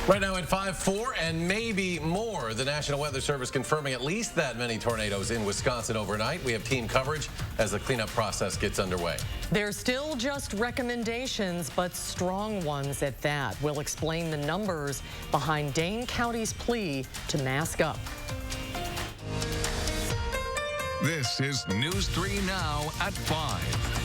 Right now at 5-4 and maybe more. The National Weather Service confirming at least that many tornadoes in Wisconsin overnight. We have team coverage as the cleanup process gets underway. They're still just recommendations, but strong ones at that. We'll explain the numbers behind Dane County's plea to mask up. This is News 3 Now at 5.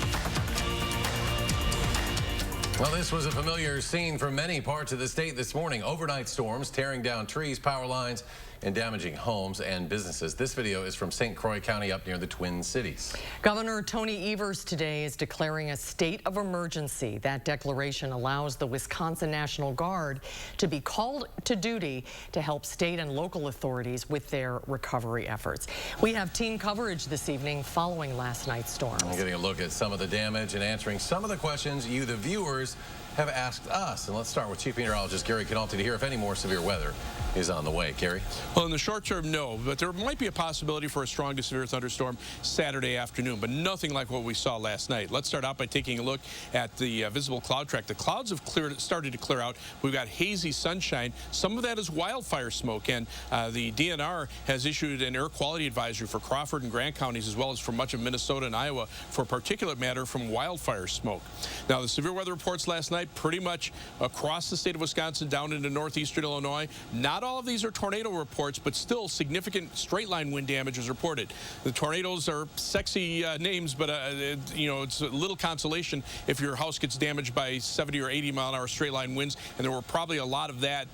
Well, this was a familiar scene for many parts of the state this morning. Overnight storms tearing down trees, power lines, and damaging homes and businesses. This video is from St. Croix County up near the Twin Cities. Governor Tony Evers today is declaring a state of emergency. That declaration allows the Wisconsin National Guard to be called to duty to help state and local authorities with their recovery efforts. We have team coverage this evening following last night's storms. We're getting a look at some of the damage and answering some of the questions you, the viewers, have asked us. And let's start with Chief Meteorologist Gary Canalti to hear if any more severe weather is on the way. Gary? Well, in the short term, no, but there might be a possibility for a strong to severe thunderstorm Saturday afternoon, but nothing like what we saw last night. Let's start out by taking a look at the visible cloud track. The clouds have started to clear out. We've got hazy sunshine. Some of that is wildfire smoke, and the DNR has issued an air quality advisory for Crawford and Grant counties, as well as for much of Minnesota and Iowa, for particulate matter from wildfire smoke. Now, the severe weather reports last night pretty much across the state of Wisconsin down into northeastern Illinois. Not all of these are tornado reports, but still significant straight line wind damage is reported. The tornadoes are sexy names, but you know, it's a little consolation if your house gets damaged by 70 or 80 mile an hour straight line winds, and there were probably a lot of that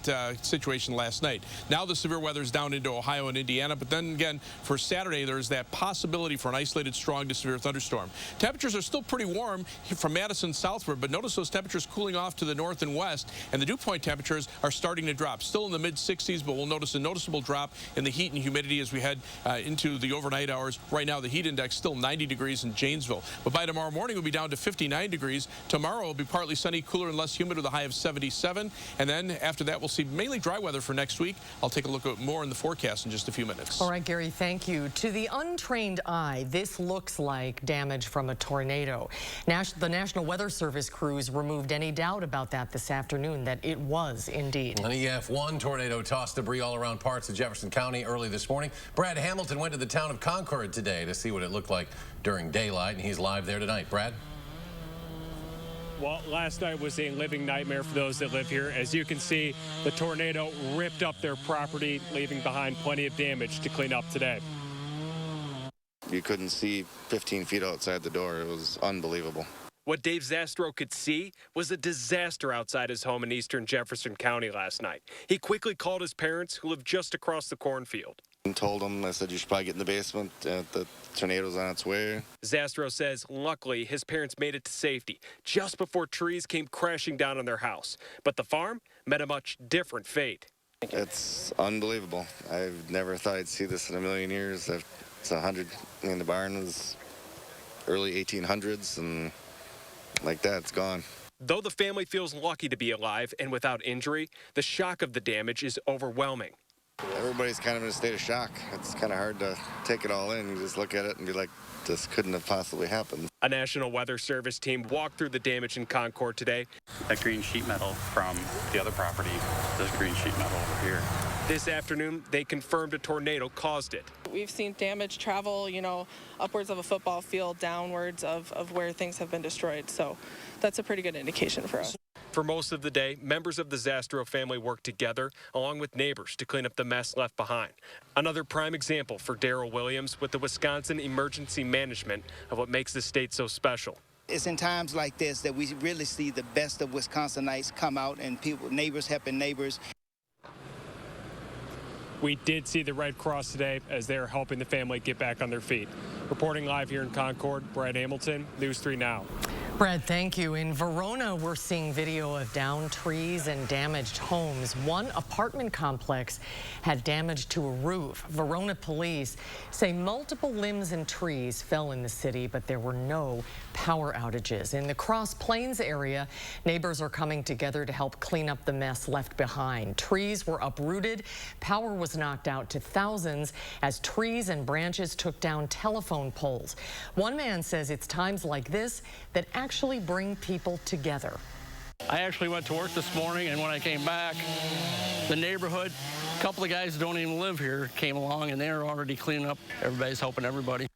situation last night. Now the severe weather is down into Ohio and Indiana, but then again, for Saturday, there's that possibility for an isolated strong to severe thunderstorm. Temperatures are still pretty warm from Madison southward, but notice those temperatures cooling off to the north and west, and the dew point temperatures are starting to drop. Still in the mid-60s, but we'll notice a noticeable drop in the heat and humidity as we head into the overnight hours. Right now, the heat index still 90 degrees in Janesville, but by tomorrow morning, we'll be down to 59 degrees. Tomorrow will be partly sunny, cooler and less humid with a high of 77, and then after that, we'll see mainly dry weather for next week. I'll take a look at more in the forecast in just a few minutes. All right, Gary, thank you. To the untrained eye, this looks like damage from a tornado. The National Weather Service crews removed any doubt about that this afternoon, that it was indeed. An EF1 tornado tossed debris all around parts of Jefferson County early this morning. Brad Hamilton went to the town of Concord today to see what it looked like during daylight, and he's live there tonight. Brad? Well, last night was a living nightmare for those that live here. As you can see, the tornado ripped up their property, leaving behind plenty of damage to clean up today. You couldn't see 15 feet outside the door. It was unbelievable. What Dave Zastro could see was a disaster outside his home in eastern Jefferson County last night. He quickly called his parents, who live just across the cornfield. And told them, I said, you should probably get in the basement. The tornado's on its way. Zastro says, luckily, his parents made it to safety just before trees came crashing down on their house. But the farm met a much different fate. It's unbelievable. I've never thought I'd see this in a million years. It's 100, the barn was early 1800s, and like that, it's gone. Though the family feels lucky to be alive and without injury, the shock of the damage is overwhelming. Everybody's kind of in a state of shock. It's kind of hard to take it all in. You just look at it and be like, this couldn't have possibly happened. A National Weather Service team walked through the damage in Concord today. That green sheet metal from the other property, this green sheet metal over here. This afternoon, they confirmed a tornado caused it. We've seen damage travel, upwards of a football field, downwards of where things have been destroyed. So that's a pretty good indication for us. For most of the day, members of the Zastro family worked together, along with neighbors, to clean up the mess left behind. Another prime example for Darrell Williams with the Wisconsin Emergency Management of what makes the state so special. It's in times like this that we really see the best of Wisconsinites come out, and neighbors helping neighbors. We did see the Red Cross today as they're helping the family get back on their feet. Reporting live here in Concord, Brad Hamilton, News 3 Now. Brad, thank you. In Verona, we're seeing video of downed trees and damaged homes. One apartment complex had damage to a roof. Verona police say multiple limbs and trees fell in the city, but there were no power outages. In the Cross Plains area, neighbors are coming together to help clean up the mess left behind. Trees were uprooted. Power was knocked out to thousands as trees and branches took down telephone poles. One man says it's times like this that actually bring people together. I actually went to work this morning, and when I came back, the neighborhood, a couple of guys who don't even live here came along, and they're already cleaning up. Everybody's helping everybody.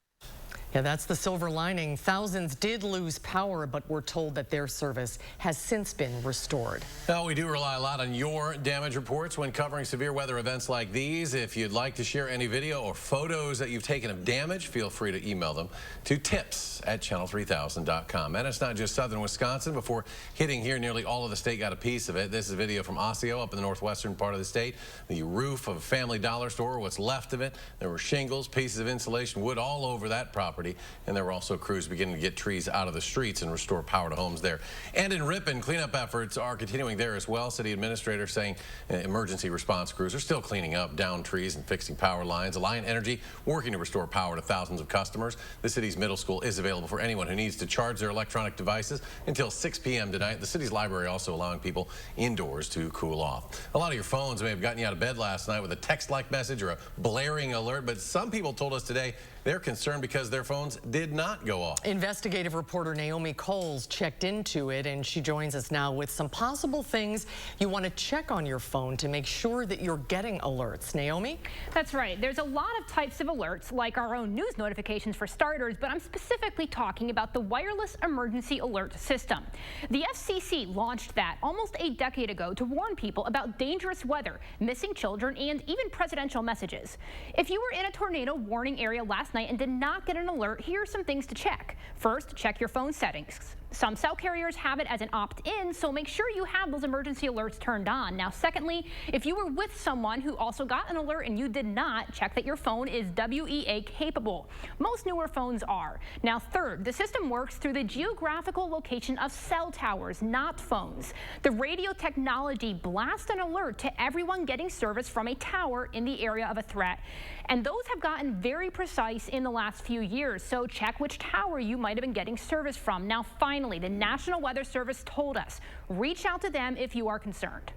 Yeah, that's the silver lining. Thousands did lose power, but we're told that their service has since been restored. Now, we do rely a lot on your damage reports when covering severe weather events like these. If you'd like to share any video or photos that you've taken of damage, feel free to email them to tips@channel3000.com. And it's not just southern Wisconsin. Before hitting here, nearly all of the state got a piece of it. This is a video from Osseo up in the northwestern part of the state. The roof of a family dollar store, what's left of it. There were shingles, pieces of insulation, wood all over that property. And there were also crews beginning to get trees out of the streets and restore power to homes there. And in Ripon, cleanup efforts are continuing there as well. City administrators saying emergency response crews are still cleaning up downed trees and fixing power lines. Alliant Energy working to restore power to thousands of customers. The city's middle school is available for anyone who needs to charge their electronic devices until 6 p.m. tonight. The city's library also allowing people indoors to cool off. A lot of your phones may have gotten you out of bed last night with a text-like message or a blaring alert, but some people told us today they're concerned because their phones did not go off. Investigative reporter Naomi Coles checked into it, and she joins us now with some possible things you want to check on your phone to make sure that you're getting alerts. Naomi? That's right. There's a lot of types of alerts, like our own news notifications for starters, but I'm specifically talking about the wireless emergency alert system. The FCC launched that almost a decade ago to warn people about dangerous weather, missing children, and even presidential messages. If you were in a tornado warning area last night and did not get an alert, here are some things to check. First, check your phone settings. Some cell carriers have it as an opt-in, so make sure you have those emergency alerts turned on. Now, secondly, if you were with someone who also got an alert and you did not, check that your phone is WEA capable. Most newer phones are. Now, third, the system works through the geographical location of cell towers, not phones. The radio technology blasts an alert to everyone getting service from a tower in the area of a threat. And those have gotten very precise in the last few years, so check which tower you might have been getting service from. Now, finally, the National Weather Service told us, reach out to them if you are concerned.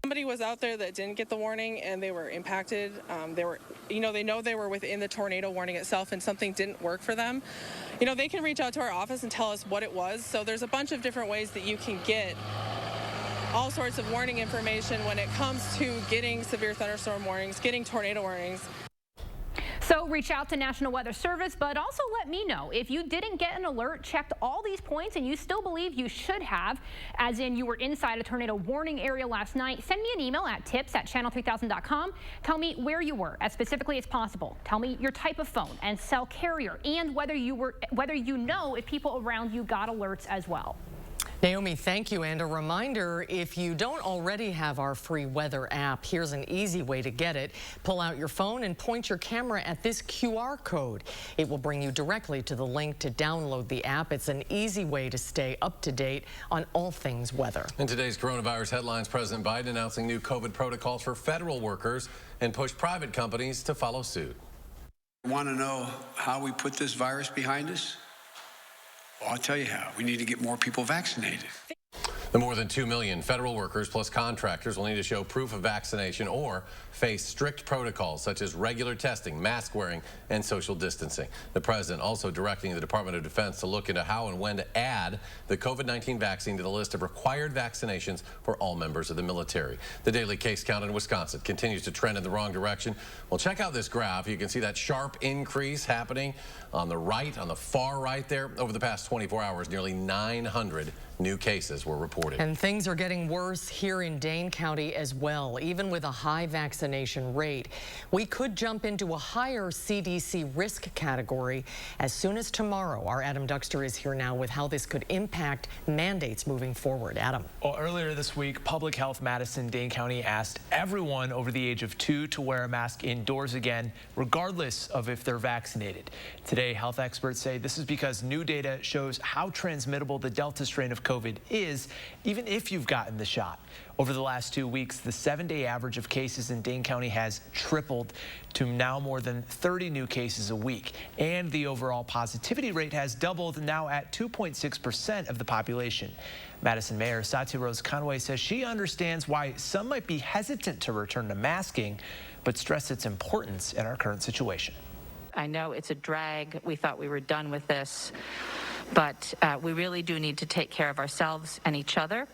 Somebody was out there that didn't get the warning and they were impacted. They know they were within the tornado warning itself and something didn't work for them. They can reach out to our office and tell us what it was. So there's a bunch of different ways that you can get all sorts of warning information when it comes to getting severe thunderstorm warnings, getting tornado warnings. So reach out to National Weather Service, but also let me know if you didn't get an alert, checked all these points, and you still believe you should have, as in you were inside a tornado warning area last night. Send me an email at tips@channel3000.com. Tell me where you were as specifically as possible. Tell me your type of phone and cell carrier, and whether you know if people around you got alerts as well. Naomi, thank you. And a reminder, if you don't already have our free weather app, here's an easy way to get it. Pull out your phone and point your camera at this QR code. It will bring you directly to the link to download the app. It's an easy way to stay up to date on all things weather. In today's coronavirus headlines, President Biden announcing new COVID protocols for federal workers and pushed private companies to follow suit. Want to know how we put this virus behind us? Well, I'll tell you how. We need to get more people vaccinated. The more than 2 million federal workers plus contractors will need to show proof of vaccination or face strict protocols such as regular testing, mask wearing, and social distancing. The president also directing the Department of Defense to look into how and when to add the COVID-19 vaccine to the list of required vaccinations for all members of the military. The daily case count in Wisconsin continues to trend in the wrong direction. Well, check out this graph. You can see that sharp increase happening on the right, on the far right there. Over the past 24 hours, nearly 900 new cases were reported. And things are getting worse here in Dane County as well, even with a high vaccination rate. We could jump into a higher CDC risk category as soon as tomorrow. Our Adam Duxter is here now with how this could impact mandates moving forward. Adam. Well, earlier this week, Public Health Madison Dane County asked everyone over the age of 2 to wear a mask indoors again, regardless of if they're vaccinated. Today, health experts say this is because new data shows how transmittable the Delta strain of COVID is, even if you've gotten the shot. Over the last 2 weeks, the 7-day average of cases in Dane County has tripled to now more than 30 new cases a week. And the overall positivity rate has doubled, now at 2.6% of the population. Madison Mayor Satya Rose Conway says she understands why some might be hesitant to return to masking, but stress its importance in our current situation. I know it's a drag. We thought we were done with this. but we really do need to take care of ourselves and each other.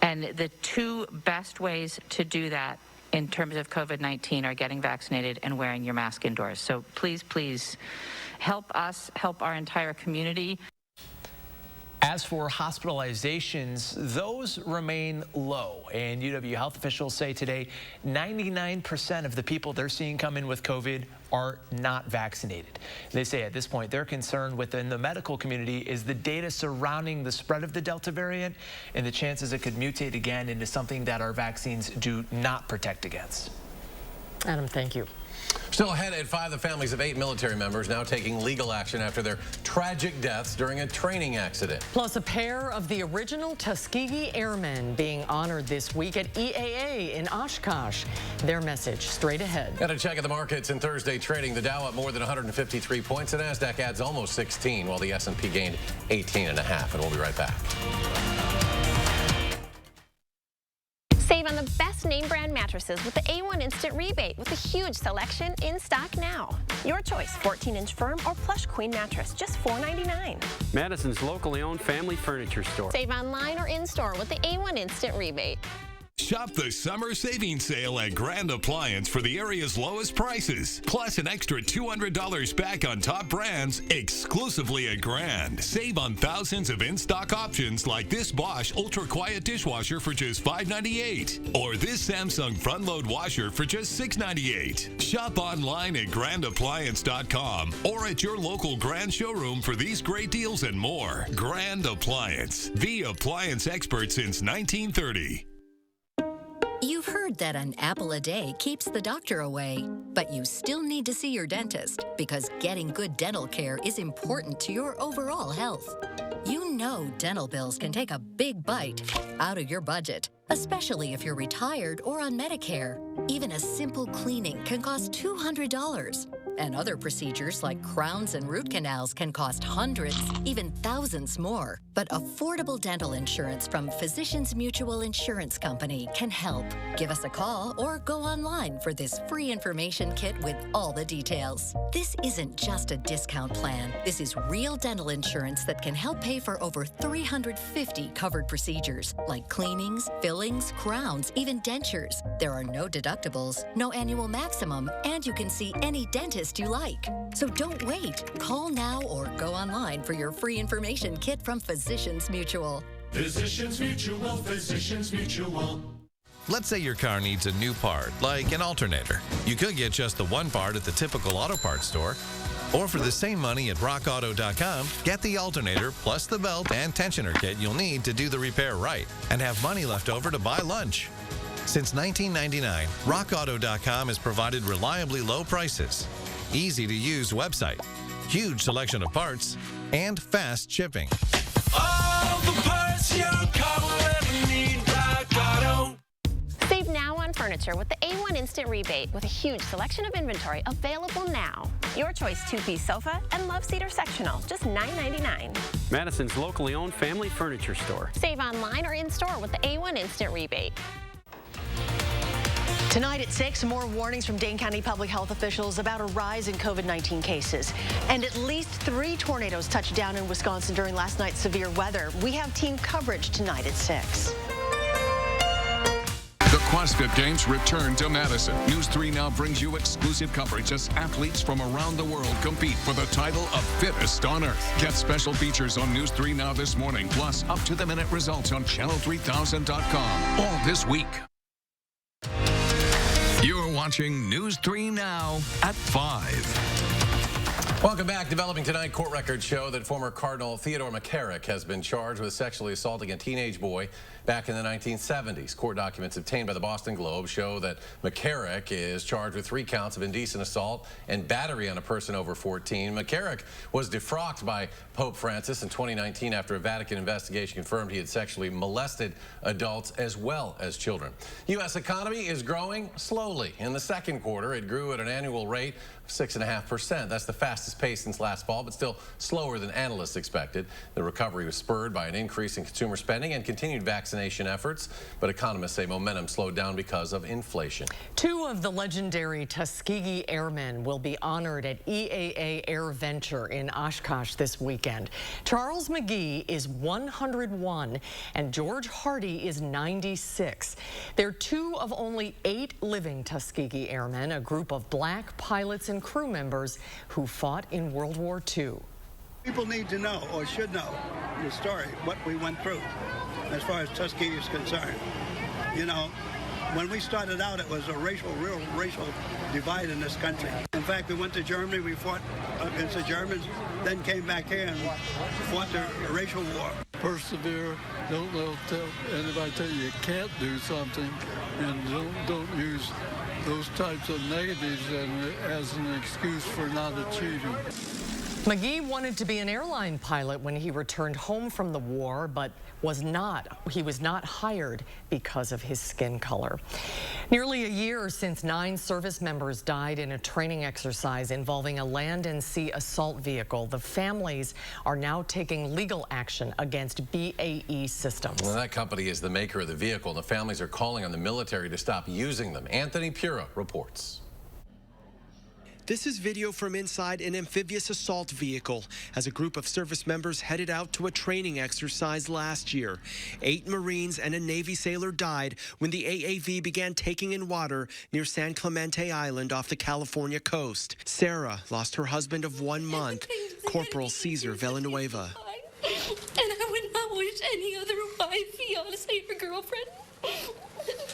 And the two best ways to do that in terms of COVID-19 are getting vaccinated and wearing your mask indoors. So please, please help us, help our entire community. As for hospitalizations, those remain low, and UW health officials say today 99% of the people they're seeing come in with COVID are not vaccinated. They say at this point their concern within the medical community is the data surrounding the spread of the Delta variant and the chances it could mutate again into something that our vaccines do not protect against. Adam, thank you. Still ahead at 5, the families of 8 military members now taking legal action after their tragic deaths during a training accident. Plus, a pair of the original Tuskegee Airmen being honored this week at EAA in Oshkosh. Their message straight ahead. Got a check of the markets in Thursday trading. The Dow up more than 153 points. The NASDAQ adds almost 16, while the S&P gained 18.5. And we'll be right back. Save on the best name brand mattresses with the A1 Instant Rebate with a huge selection in stock now. Your choice, 14-inch firm or plush queen mattress, just $4.99. Madison's locally owned family furniture store. Save online or in-store with the A1 Instant Rebate. Shop the summer savings sale at Grand Appliance for the area's lowest prices, plus an extra $200 back on top brands exclusively at Grand. Save on thousands of in-stock options like this Bosch Ultra Quiet dishwasher for just $5.98, or this Samsung front load washer for just $6.98. Shop online at grandappliance.com or at your local Grand showroom for these great deals and more. Grand Appliance, the appliance expert since 1930. You've heard that an apple a day keeps the doctor away, but you still need to see your dentist because getting good dental care is important to your overall health. You know dental bills can take a big bite out of your budget, especially if you're retired or on Medicare. Even a simple cleaning can cost $200. And other procedures like crowns and root canals can cost hundreds, even thousands more. But affordable dental insurance from Physicians Mutual Insurance Company can help. Give us a call or go online for this free information kit with all the details. This isn't just a discount plan. This is real dental insurance that can help pay for over 350 covered procedures like cleanings, fillings, crowns, even dentures. There are no deductibles, no annual maximum, and you can see any dentist you like. So don't wait. Call now or go online for your free information kit from Physicians Mutual. Physicians Mutual, Physicians Mutual. Let's say your car needs a new part, like an alternator. You could get just the one part at the typical auto parts store. Or for the same money at rockauto.com, get the alternator plus the belt and tensioner kit you'll need to do the repair right and have money left over to buy lunch. Since 1999, rockauto.com has provided reliably low prices, easy-to-use website, huge selection of parts, and fast shipping. All the parts your car will ever need, Rock Auto. Save now on furniture with the A1 Instant Rebate with a huge selection of inventory available now. Your choice, 2-piece sofa and love seat or sectional, just $9.99. Madison's locally owned family furniture store. Save online or in-store with the A1 Instant Rebate. Tonight at 6, more warnings from Dane County public health officials about a rise in COVID-19 cases. And at least 3 tornadoes touched down in Wisconsin during last night's severe weather. We have team coverage tonight at 6. The CrossFit Games return to Madison. News 3 now brings you exclusive coverage as athletes from around the world compete for the title of fittest on earth. Get special features on News 3 Now this morning, plus up-to-the-minute results on channel3000.com all this week. You're watching News 3 Now at 5. Welcome back. Developing tonight, court records show that former Cardinal Theodore McCarrick has been charged with sexually assaulting a teenage boy back in the 1970s. Court documents obtained by the Boston Globe show that McCarrick is charged with 3 counts of indecent assault and battery on a person over 14. McCarrick was defrocked by Pope Francis in 2019 after a Vatican investigation confirmed he had sexually molested adults as well as children. U.S. economy is growing slowly. In the second quarter, it grew at an annual rate of 6.5%. That's the fastest fastest pace since last fall, but still slower than analysts expected. The recovery was spurred by an increase in consumer spending and continued vaccination efforts, but economists say momentum slowed down because of inflation. Two of the legendary Tuskegee Airmen will be honored at EAA Air Venture in Oshkosh this weekend. Charles McGee is 101 and George Hardy is 96. They're two of only 8 living Tuskegee Airmen, a group of black pilots and crew members who fought in World War II. People need to know, or should know, the story, what we went through as far as Tuskegee is concerned. You know, when we started out, it was a real racial divide in this country. In fact, we went to Germany, we fought against the Germans, then came back here and fought the racial war. Persevere, don't tell anybody tell you can't do something, and don't use those types of negatives as an excuse for not achieving. McGee wanted to be an airline pilot when he returned home from the war, but he was not hired because of his skin color. Nearly a year since 9 service members died in a training exercise involving a land and sea assault vehicle, the families are now taking legal action against BAE Systems. Well, that company is the maker of the vehicle. The families are calling on the military to stop using them. Anthony Pura reports. This is video from inside an amphibious assault vehicle as a group of service members headed out to a training exercise last year. 8 Marines and a Navy sailor died when the AAV began taking in water near San Clemente Island off the California coast. Sarah lost her husband of 1 month, Corporal Cesar Villanueva. And I would not wish any other wife, fiance, or girlfriend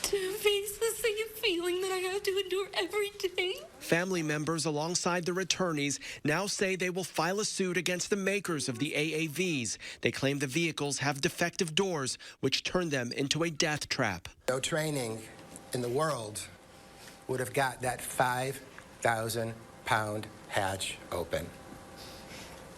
to face the same feeling that I have to endure every day. Family members alongside the returnees now say they will file a suit against the makers of the AAVs. They claim the vehicles have defective doors, which turn them into a death trap. No training in the world would have got that 5,000-pound hatch open.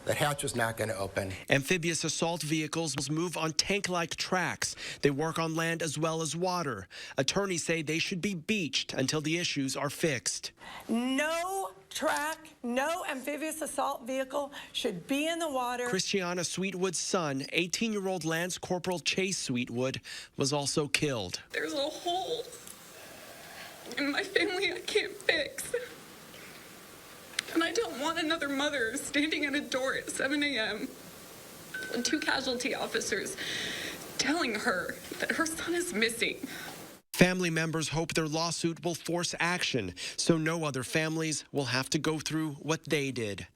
The hatch was not going to open. Amphibious assault vehicles move on tank-like tracks. They work on land as well as water. Attorneys say they should be beached until the issues are fixed. No track, no amphibious assault vehicle should be in the water. Christiana Sweetwood's son, 18-year-old Lance Corporal Chase Sweetwood, was also killed. There's a hole in my family I can't fix. And I don't want another mother standing at a door at 7 a.m. and 2 casualty officers telling her that her son is missing. Family members hope their lawsuit will force action so no other families will have to go through what they did.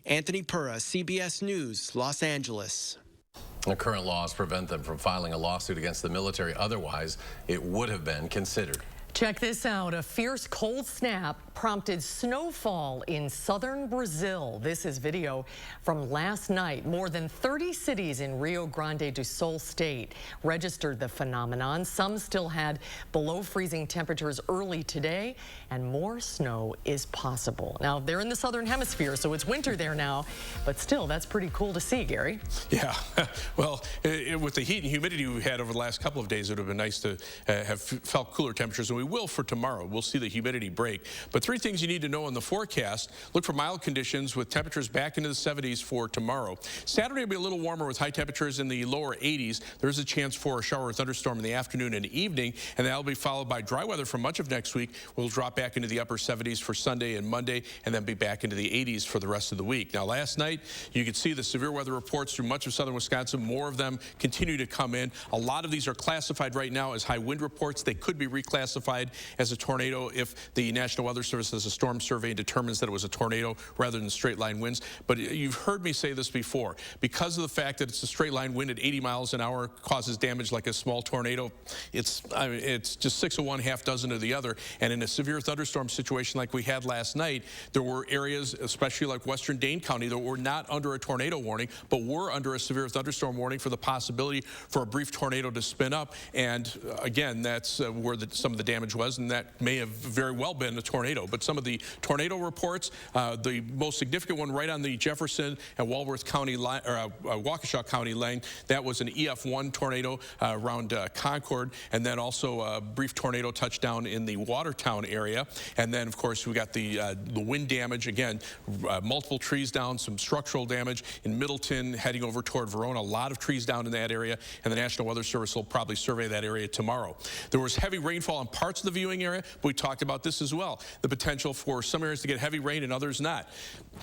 Anthony Pura, CBS News, Los Angeles. The current laws prevent them from filing a lawsuit against the military. Otherwise, it would have been considered. Check this out. A fierce cold snap prompted snowfall in southern Brazil. This is video from last night. More than 30 cities in Rio Grande do Sul state registered the phenomenon. Some still had below freezing temperatures early today, and more snow is possible. Now, they're in the southern hemisphere, so it's winter there now, but still, that's pretty cool to see, Gary. Yeah, well, with the heat and humidity we've had over the last couple of days, it would have been nice to have felt cooler temperatures, and we will for tomorrow. We'll see the humidity break. But 3 things you need to know in the forecast. Look for mild conditions with temperatures back into the 70s for tomorrow. Saturday will be a little warmer with high temperatures in the lower 80s. There's a chance for a shower or thunderstorm in the afternoon and evening, and that'll be followed by dry weather for much of next week. We'll drop back into the upper 70s for Sunday and Monday, and then be back into the 80s for the rest of the week. Now, last night, you could see the severe weather reports through much of southern Wisconsin. More of them continue to come in. A lot of these are classified right now as high wind reports. They could be reclassified as a tornado if the National Weather Service does a storm survey and determines that it was a tornado rather than straight line winds. But you've heard me say this before. Because of the fact that it's a straight line wind at 80 miles an hour causes damage like a small tornado, it's just 6 of one, half dozen of the other. And in a severe thunderstorm situation like we had last night, there were areas, especially like western Dane County, that were not under a tornado warning, but were under a severe thunderstorm warning for the possibility for a brief tornado to spin up. And again, that's where some of the damage damage was, and that may have very well been a tornado. But some of the tornado reports, the most significant one right on the Jefferson and Walworth County line, or Waukesha County line, that was an EF1 tornado around Concord, and then also a brief tornado touchdown in the Watertown area. And then, of course, we got the wind damage again, multiple trees down, some structural damage in Middleton, heading over toward Verona. A lot of trees down in that area, and the National Weather Service will probably survey that area tomorrow. There was heavy rainfall in parts of the viewing area, but we talked about this as well. The potential for some areas to get heavy rain and others not.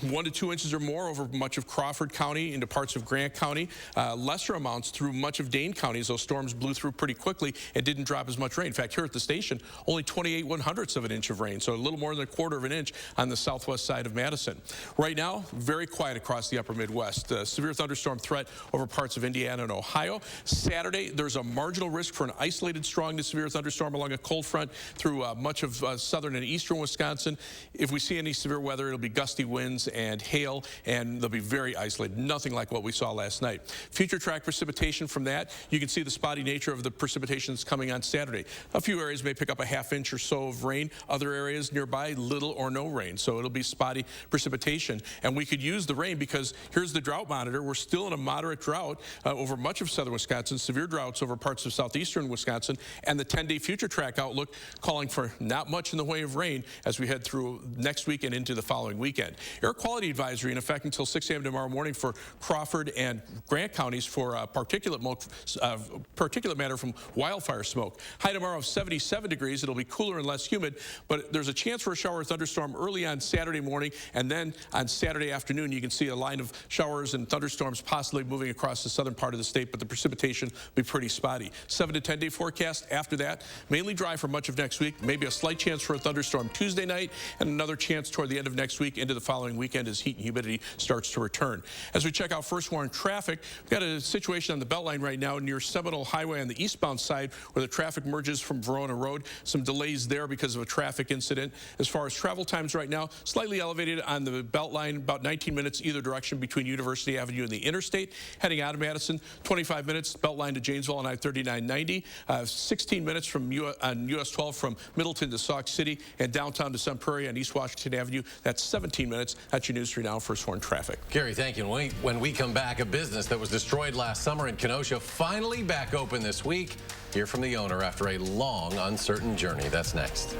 1 to 2 inches or more over much of Crawford County into parts of Grant County. Lesser amounts through much of Dane County as those storms blew through pretty quickly and didn't drop as much rain. In fact, here at the station, only 28/100ths of an inch of rain, so a little more than 1/4 of an inch on the southwest side of Madison. Right now, very quiet across the upper Midwest. Severe thunderstorm threat over parts of Indiana and Ohio. Saturday, there's a marginal risk for an isolated strong to severe thunderstorm along a cold front through much of southern and eastern Wisconsin. If we see any severe weather, it'll be gusty winds and hail, and they'll be very isolated. Nothing like what we saw last night. Future track precipitation from that, you can see the spotty nature of the precipitation that's coming on Saturday. A few areas may pick up a ½ inch or so of rain. Other areas nearby, little or no rain. So it'll be spotty precipitation. And we could use the rain because here's the drought monitor. We're still in a moderate drought over much of southern Wisconsin, severe droughts over parts of southeastern Wisconsin, and the 10-day future track outlook calling for not much in the way of rain as we head through next week and into the following weekend. Air quality advisory in effect until 6 a.m. tomorrow morning for Crawford and Grant counties for particulate matter from wildfire smoke. High tomorrow of 77 degrees. It'll be cooler and less humid, but there's a chance for a shower or thunderstorm early on Saturday morning, and then on Saturday afternoon you can see a line of showers and thunderstorms possibly moving across the southern part of the state, but the precipitation will be pretty spotty. 7 to 10-day forecast after that, mainly dry for much of next week, maybe a slight chance for a thunderstorm Tuesday night, and another chance toward the end of next week into the following weekend as heat and humidity starts to return. As we check out first warning traffic, we've got a situation on the Beltline right now near Seminole Highway on the eastbound side where the traffic merges from Verona Road. Some delays there because of a traffic incident. As far as travel times right now, slightly elevated on the Beltline, about 19 minutes either direction between University Avenue and the interstate. Heading out of Madison, 25 minutes Beltline to Janesville on I-3990, 16 minutes from on US 12 from Middleton to Sauk City, and downtown to Sun Prairie on East Washington Avenue. That's 17 minutes. That's your News 3 Now First Warn traffic. Gary, thank you. When we come back, a business that was destroyed last summer in Kenosha finally back open this week. Hear from the owner after a long, uncertain journey. That's next.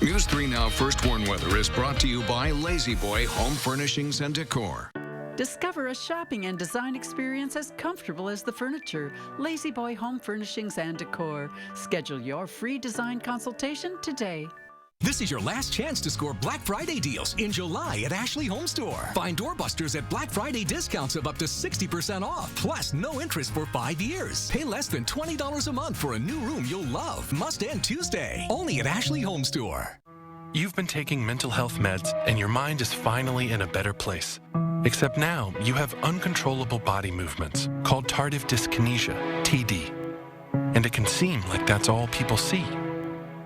News 3 Now First Warn Weather is brought to you by Lazy Boy Home Furnishings and Decor. Discover a shopping and design experience as comfortable as the furniture. Lazy Boy Home Furnishings and Decor. Schedule your free design consultation today. This is your last chance to score Black Friday deals in July at Ashley Home Store. Find doorbusters at Black Friday discounts of up to 60% off, plus no interest for 5 years. Pay less than $20 a month for a new room you'll love. Must end Tuesday. Only at Ashley Home Store. You've been taking mental health meds and your mind is finally in a better place. Except now you have uncontrollable body movements called tardive dyskinesia, TD. And it can seem like that's all people see.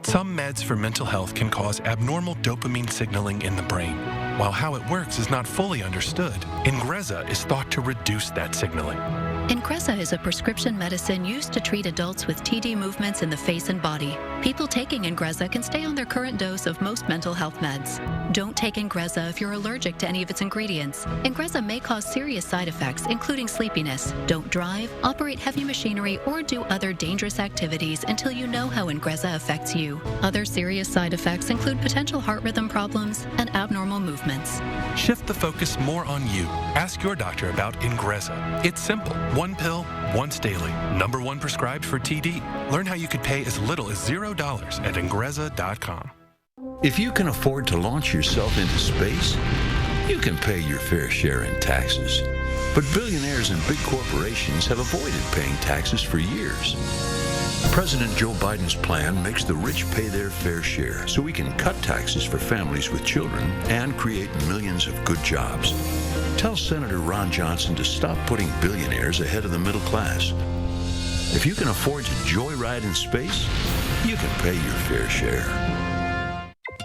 Some meds for mental health can cause abnormal dopamine signaling in the brain. While how it works is not fully understood, Ingrezza is thought to reduce that signaling. Ingrezza is a prescription medicine used to treat adults with TD movements in the face and body. People taking Ingrezza can stay on their current dose of most mental health meds. Don't take Ingrezza if you're allergic to any of its ingredients. Ingrezza may cause serious side effects, including sleepiness. Don't drive, operate heavy machinery, or do other dangerous activities until you know how Ingrezza affects you. Other serious side effects include potential heart rhythm problems and abnormal movements. Shift the focus more on you. Ask your doctor about Ingrezza. It's simple. 1 pill, once daily. #1 prescribed for TD. Learn how you could pay as little as $0 at Ingrezza.com. If you can afford to launch yourself into space, you can pay your fair share in taxes. But billionaires and big corporations have avoided paying taxes for years. President Joe Biden's plan makes the rich pay their fair share so we can cut taxes for families with children and create millions of good jobs. Tell Senator Ron Johnson to stop putting billionaires ahead of the middle class. If you can afford to joyride in space, you can pay your fair share.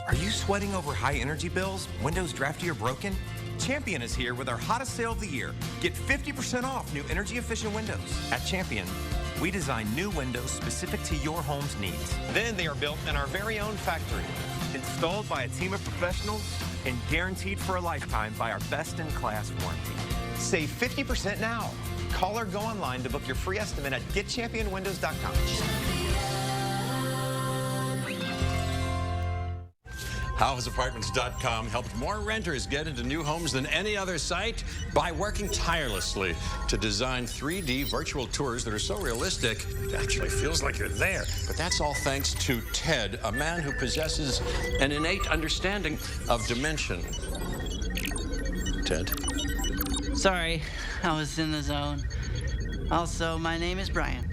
Are you sweating over high energy bills? Windows drafty or broken? Champion is here with our hottest sale of the year. Get 50% off new energy efficient windows. At Champion, we design new windows specific to your home's needs. Then they are built in our very own factory, installed by a team of professionals, and guaranteed for a lifetime by our best-in-class warranty. Save 50% now. Call or go online to book your free estimate at getchampionwindows.com. How has Apartments.com helped more renters get into new homes than any other site? By working tirelessly to design 3D virtual tours that are so realistic, it actually feels like you're there. But that's all thanks to Ted, a man who possesses an innate understanding of dimension. Ted? Sorry, I was in the zone. Also, my name is Brian.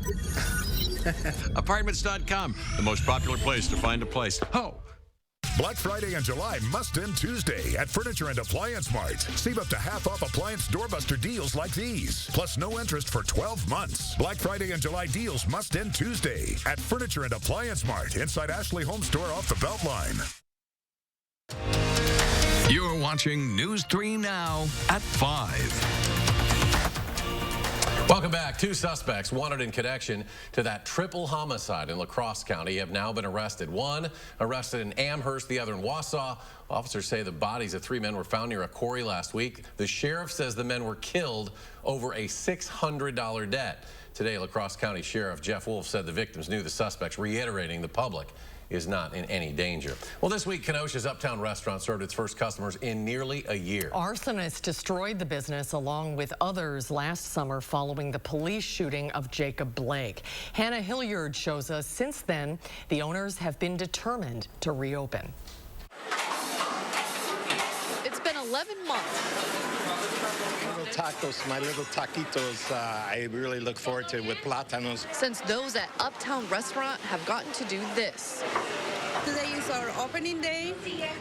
Apartments.com, the most popular place to find a place. Oh! Black Friday and July must end Tuesday at Furniture and Appliance Mart. Save up to half off appliance doorbuster deals like these. Plus no interest for 12 months. Black Friday and July deals must end Tuesday at Furniture and Appliance Mart inside Ashley Home Store off the Beltline. You're watching News 3 Now at 5. Welcome back. 2 suspects wanted in connection to that triple homicide in La Crosse County have now been arrested. One arrested in Amherst, the other in Wausau. Officers say the bodies of 3 men were found near a quarry last week. The sheriff says the men were killed over a $600 debt. Today, La Crosse County Sheriff Jeff Wolf said the victims knew the suspects, reiterating the public is not in any danger. Well, this week, Kenosha's Uptown Restaurant served its first customers in nearly a year. Arsonists destroyed the business along with others last summer following the police shooting of Jacob Blake. Hannah Hilliard shows us since then, the owners have been determined to reopen. It's been 11 months. Tacos, my little taquitos, I really look forward to with plátanos. Since those at Uptown Restaurant have gotten to do this. Today is our opening day.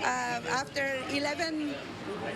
After 11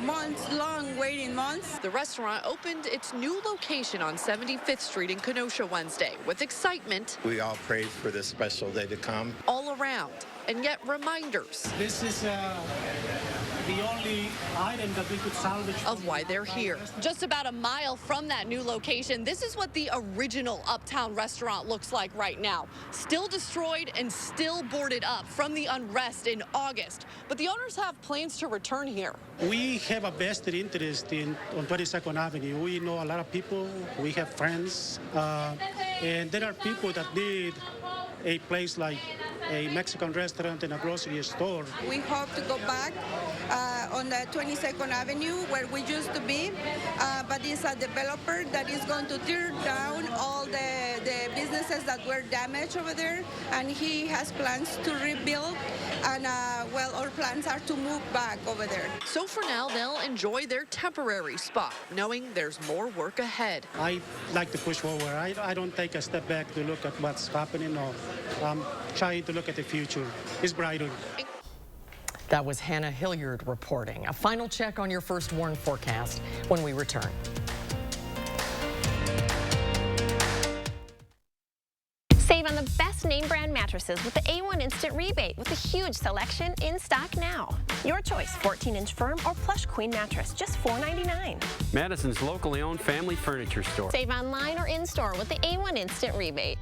months, long waiting months. The restaurant opened its new location on 75th Street in Kenosha Wednesday with excitement. We all prayed for this special day to come. All around, and yet reminders. This is the only item that we could salvage of why they're here. Just about a mile from that new location, this is what the original Uptown Restaurant looks like right now. Still destroyed and still boarded up from the unrest in August. But the owners have plans to return here. We have a vested interest on 22nd Avenue. We know a lot of people. We have friends. And there are people that need a place like a Mexican restaurant and a grocery store. We hope to go back on the 22nd Avenue where we used to be, but it's a developer that is going to tear down all the businesses that were damaged over there, and he has plans to rebuild, and well, our plans are to move back over there. So for now, they'll enjoy their temporary spot, knowing there's more work ahead. I like to push forward. I don't take a step back to look at what's happening. No, I'm trying to look at the future. It's brighter. That was Hannah Hilliard reporting. A final check on your first warn forecast when we return. Save on the best name brand mattresses with the A1 Instant Rebate with a huge selection in stock now. Your choice, 14-inch firm or plush queen mattress, just $4.99. Madison's locally owned family furniture store. Save online or in-store with the A1 Instant Rebate.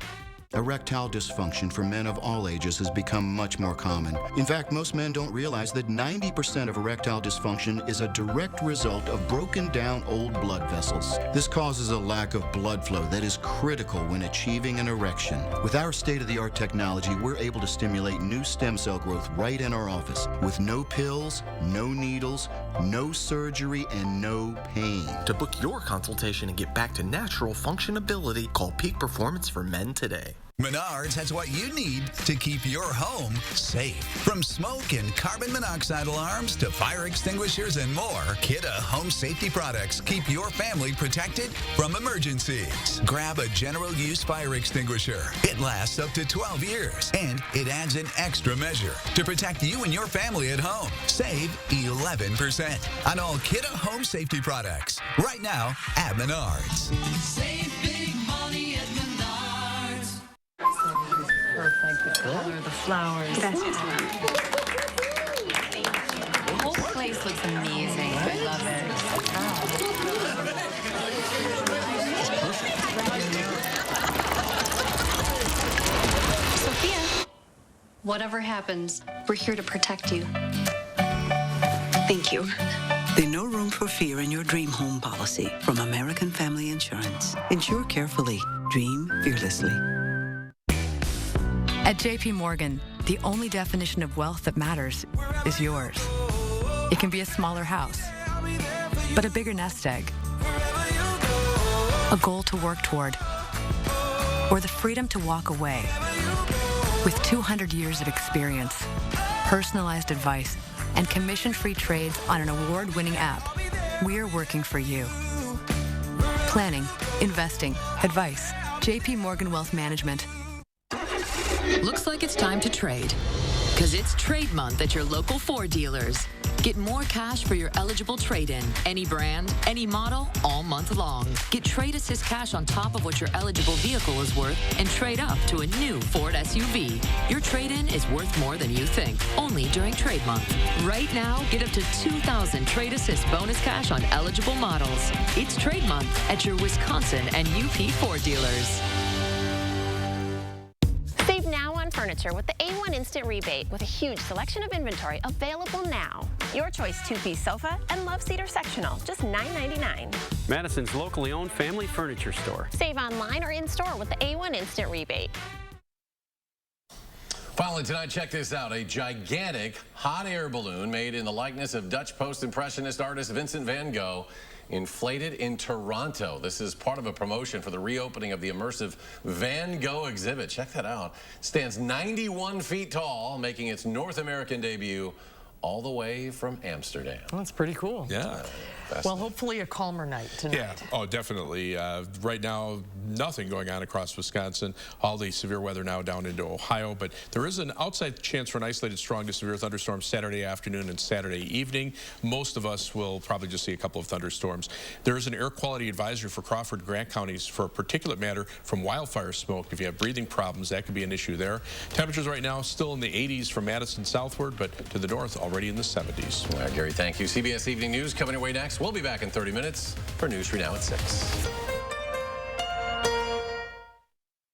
Erectile dysfunction for men of all ages has become much more common. In fact, most men don't realize that 90% of erectile dysfunction is a direct result of broken down old blood vessels. This causes a lack of blood flow that is critical when achieving an erection. With our state-of-the-art technology, we're able to stimulate new stem cell growth right in our office with no pills, no needles, no surgery, and no pain. To book your consultation and get back to natural functionability, call Peak Performance for Men today. Menards has what you need to keep your home safe. From smoke and carbon monoxide alarms to fire extinguishers and more, Kidde Home Safety Products keep your family protected from emergencies. Grab a general use fire extinguisher. It lasts up to 12 years, and it adds an extra measure to protect you and your family at home. Save 11% on all Kidde Home Safety Products right now at Menards. Save big money at Menards. Perfect. The color, the flowers. Gracias. The whole place looks amazing. I love it. Whatever happens, we're here to protect you. Thank you. There's no room for fear in your dream home policy from American Family Insurance. Insure carefully. Dream fearlessly. At JP Morgan, the only definition of wealth that matters is yours. It can be a smaller house, but a bigger nest egg, a goal to work toward, or the freedom to walk away. With 200 years of experience, personalized advice, and commission-free trades on an award-winning app, we're working for you. Planning, investing, advice. JP Morgan Wealth Management. Looks like it's time to trade. Because it's trade month at your local Ford dealers. Get more cash for your eligible trade-in. Any brand, any model, all month long. Get Trade Assist cash on top of what your eligible vehicle is worth and trade up to a new Ford SUV. Your trade-in is worth more than you think, only during trade month. Right now, get up to $2,000 Trade Assist bonus cash on eligible models. It's trade month at your Wisconsin and UP4 dealers. Save now on furniture with the A1 Instant Rebate with a huge selection of inventory available now. Your choice 2-piece sofa and love seat or sectional, just $9.99. Madison's locally owned family furniture store. Save online or in-store with the A1 Instant Rebate. Finally tonight, check this out. A gigantic hot air balloon made in the likeness of Dutch post-impressionist artist Vincent van Gogh inflated in Toronto. This is part of a promotion for the reopening of the immersive Van Gogh exhibit. Check that out. Stands 91 feet tall, making its North American debut all the way from Amsterdam. Well, that's pretty cool. Yeah. Well, hopefully a calmer night tonight. Yeah, oh, definitely. Right now, nothing going on across Wisconsin. All the severe weather now down into Ohio, but there is an outside chance for an isolated strong to severe thunderstorm Saturday afternoon and Saturday evening. Most of us will probably just see a couple of thunderstorms. There is an air quality advisory for Crawford and Grant counties for particulate matter from wildfire smoke. If you have breathing problems, that could be an issue there. Temperatures right now still in the 80s from Madison southward, but to the north already in the 70s. All right, Gary, thank you. CBS Evening News coming your way next. We'll be back in 30 minutes for News 3 Now at 6.